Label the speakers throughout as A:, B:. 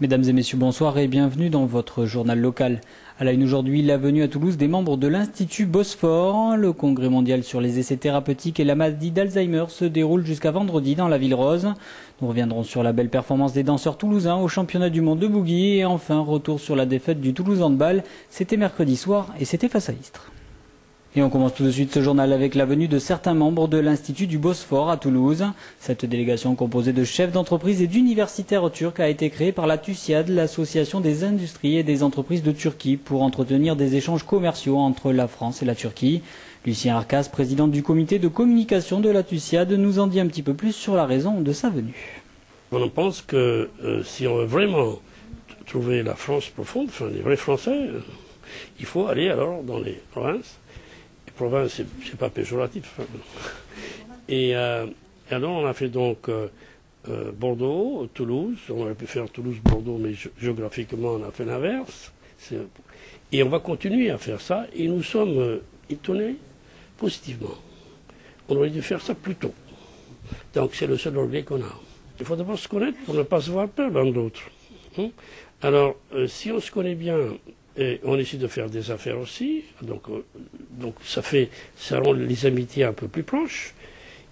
A: Mesdames et messieurs, bonsoir et bienvenue dans votre journal local. À la une aujourd'hui, la venue à Toulouse des membres de l'Institut Bosphore. Le congrès mondial sur les essais thérapeutiques et la maladie d'Alzheimer se déroule jusqu'à vendredi dans la ville rose. Nous reviendrons sur la belle performance des danseurs toulousains au championnat du monde de boogie. Et enfin, retour sur la défaite du Toulouse Handball. C'était mercredi soir et c'était face à Istres. Et on commence tout de suite ce journal avec la venue de certains membres de l'Institut du Bosphore à Toulouse. Cette délégation composée de chefs d'entreprise et d'universitaires turcs a été créée par la TUSIAD, l'association des industries et des entreprises de Turquie, pour entretenir des échanges commerciaux entre la France et la Turquie. Lucien Arcas, président du comité de communication de la TUSIAD, nous en dit un petit peu plus sur la raison de sa venue.
B: On pense que si on veut vraiment trouver la France profonde, enfin les vrais Français, il faut aller alors dans les provinces. Province, c'est pas péjoratif. Et alors on a fait donc Bordeaux, Toulouse. On aurait pu faire Toulouse-Bordeaux, mais géographiquement on a fait l'inverse. Et on va continuer à faire ça. Et nous sommes étonnés positivement. On aurait dû faire ça plus tôt. Donc c'est le seul regret qu'on a. Il faut d'abord se connaître pour ne pas se voir peur l'un de l'autre. Alors si on se connaît bien, et on essaie de faire des affaires aussi, donc ça rend les amitiés un peu plus proches.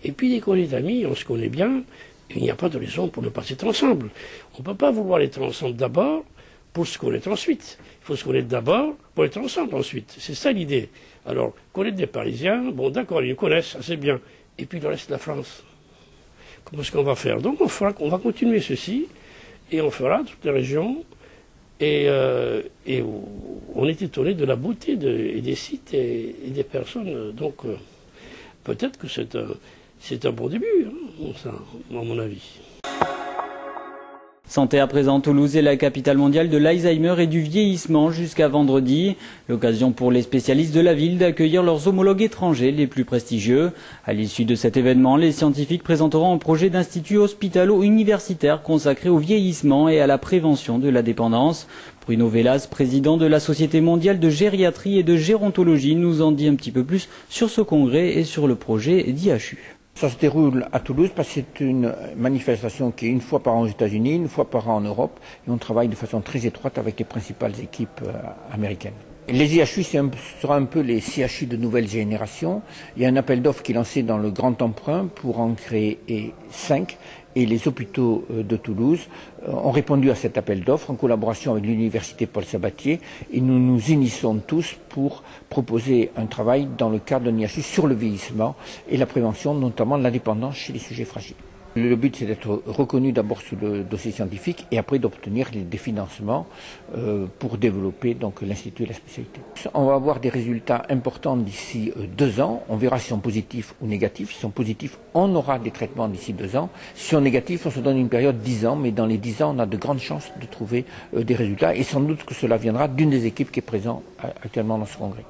B: Et puis dès qu'on est amis, on se connaît bien, il n'y a pas de raison pour ne pas être ensemble. On ne peut pas vouloir être ensemble d'abord pour se connaître ensuite. Il faut se connaître d'abord pour être ensemble ensuite. C'est ça l'idée. Alors, connaître des Parisiens, bon d'accord, ils nous connaissent, assez bien. Et puis le reste de la France. Comment est-ce qu'on va faire? Donc on va continuer ceci, et on fera toutes les régions. Et on est étonné de la beauté des sites et des personnes. Donc peut-être que c'est un bon début, ça, à mon avis.
A: Santé à présent, Toulouse est la capitale mondiale de l'Alzheimer et du vieillissement jusqu'à vendredi. L'occasion pour les spécialistes de la ville d'accueillir leurs homologues étrangers les plus prestigieux. À l'issue de cet événement, les scientifiques présenteront un projet d'institut hospitalo-universitaire consacré au vieillissement et à la prévention de la dépendance. Bruno Velas, président de la Société mondiale de gériatrie et de gérontologie, nous en dit un petit peu plus sur ce congrès et sur le projet d'IHU.
C: Ça se déroule à Toulouse parce que c'est une manifestation qui est une fois par an aux États-Unis, une fois par an en Europe, et on travaille de façon très étroite avec les principales équipes américaines. Les IHU sera un peu les CHU de nouvelle génération. Il y a un appel d'offres qui est lancé dans le Grand Emprunt pour en créer 5. Et les hôpitaux de Toulouse ont répondu à cet appel d'offres en collaboration avec l'université Paul Sabatier. Et nous nous unissons tous pour proposer un travail dans le cadre d'un IHU sur le vieillissement et la prévention, notamment de la dépendance chez les sujets fragiles. Le but, c'est d'être reconnu d'abord sous le dossier scientifique et après d'obtenir des financements pour développer donc l'institut et la spécialité. On va avoir des résultats importants d'ici 2 ans. On verra si ils sont positifs ou négatifs. Si ils sont positifs, on aura des traitements d'ici 2 ans. Si ils sont négatifs, on se donne une période 10 ans. Mais dans les 10 ans, on a de grandes chances de trouver des résultats. Et sans doute que cela viendra d'une des équipes qui est présente actuellement dans ce congrès.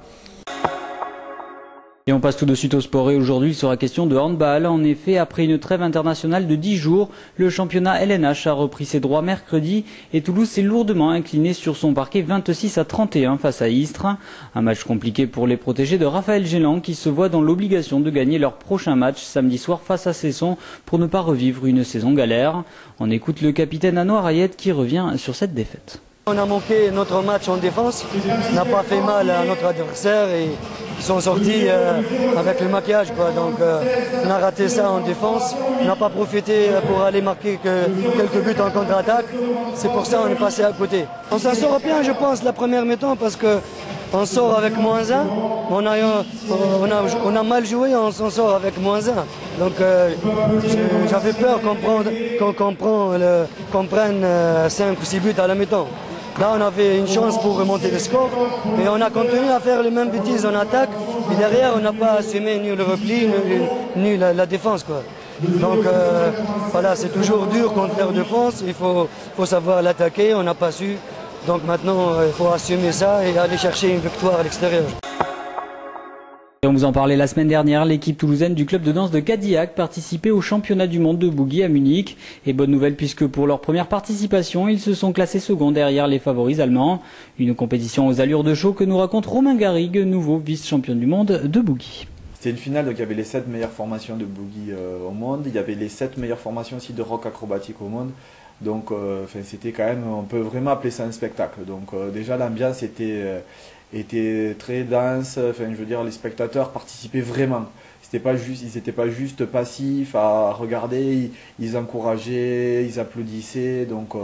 A: Et on passe tout de suite au sport et aujourd'hui il sera question de handball. En effet, après une trêve internationale de 10 jours, le championnat LNH a repris ses droits mercredi et Toulouse s'est lourdement incliné sur son parquet 26-31 face à Istres. Un match compliqué pour les protégés de Raphaël Gélan qui se voient dans l'obligation de gagner leur prochain match samedi soir face à Cesson pour ne pas revivre une saison galère. On écoute le capitaine Anouar Rayed qui revient sur cette défaite.
D: On a manqué notre match en défense, on n'a pas fait mal à notre adversaire et ils sont sortis avec le maquillage, quoi. Donc on a raté ça en défense, on n'a pas profité pour aller marquer quelques buts en contre-attaque, c'est pour ça qu'on est passé à côté. On s'en sort bien je pense la première mi-temps parce qu'on sort avec -1, on a mal joué, on s'en sort avec -1. Donc j'avais peur qu'on prenne 5 ou 6 buts à la mi-temps. Là, on avait une chance pour remonter le score, mais on a continué à faire les mêmes bêtises en attaque. Et derrière, on n'a pas assumé ni le repli, ni la défense, quoi. Donc voilà, c'est toujours dur contre leur défense. Il faut savoir l'attaquer, on n'a pas su. Donc maintenant, il faut assumer ça et aller chercher une victoire à l'extérieur.
A: Et on vous en parlait la semaine dernière, l'équipe toulousaine du club de danse de Cadillac participait au championnat du monde de boogie à Munich. Et bonne nouvelle puisque pour leur première participation, ils se sont classés second derrière les favoris allemands. Une compétition aux allures de show que nous raconte Romain Garrigue, nouveau vice-champion du monde de boogie.
E: C'était une finale, donc il y avait les 7 meilleures formations de boogie au monde, il y avait les 7 meilleures formations aussi de rock acrobatique au monde. Donc c'était quand même, on peut vraiment appeler ça un spectacle. Donc déjà l'ambiance était très dense, enfin je veux dire les spectateurs participaient vraiment. Ils n'étaient pas juste passifs à regarder, ils encourageaient, ils applaudissaient, donc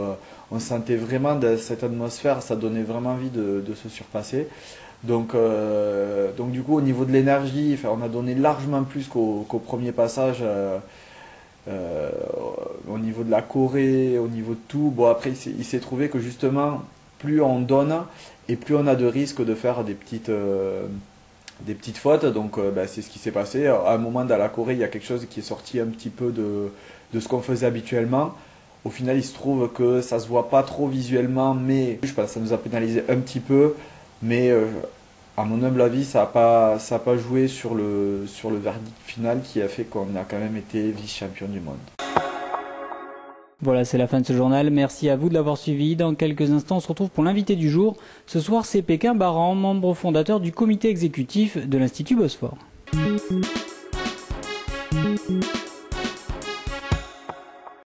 E: on sentait vraiment de cette atmosphère, ça donnait vraiment envie de se surpasser. Donc du coup au niveau de l'énergie, enfin, on a donné largement plus qu'au premier passage. Au niveau de la Corée, au niveau de tout. Bon après il s'est trouvé que justement plus on donne et plus on a de risques de faire des petites fautes. Donc c'est ce qui s'est passé. À un moment dans la Corée il y a quelque chose qui est sorti un petit peu de ce qu'on faisait habituellement. Au final il se trouve que ça se voit pas trop visuellement, mais je pense que ça nous a pénalisé un petit peu. Mais à mon humble avis, ça a pas joué sur le verdict final qui a fait qu'on a quand même été vice-champion du monde.
A: Voilà, c'est la fin de ce journal. Merci à vous de l'avoir suivi. Dans quelques instants, on se retrouve pour l'invité du jour. Ce soir, c'est Pékin Baran, membre fondateur du comité exécutif de l'Institut Bosphore.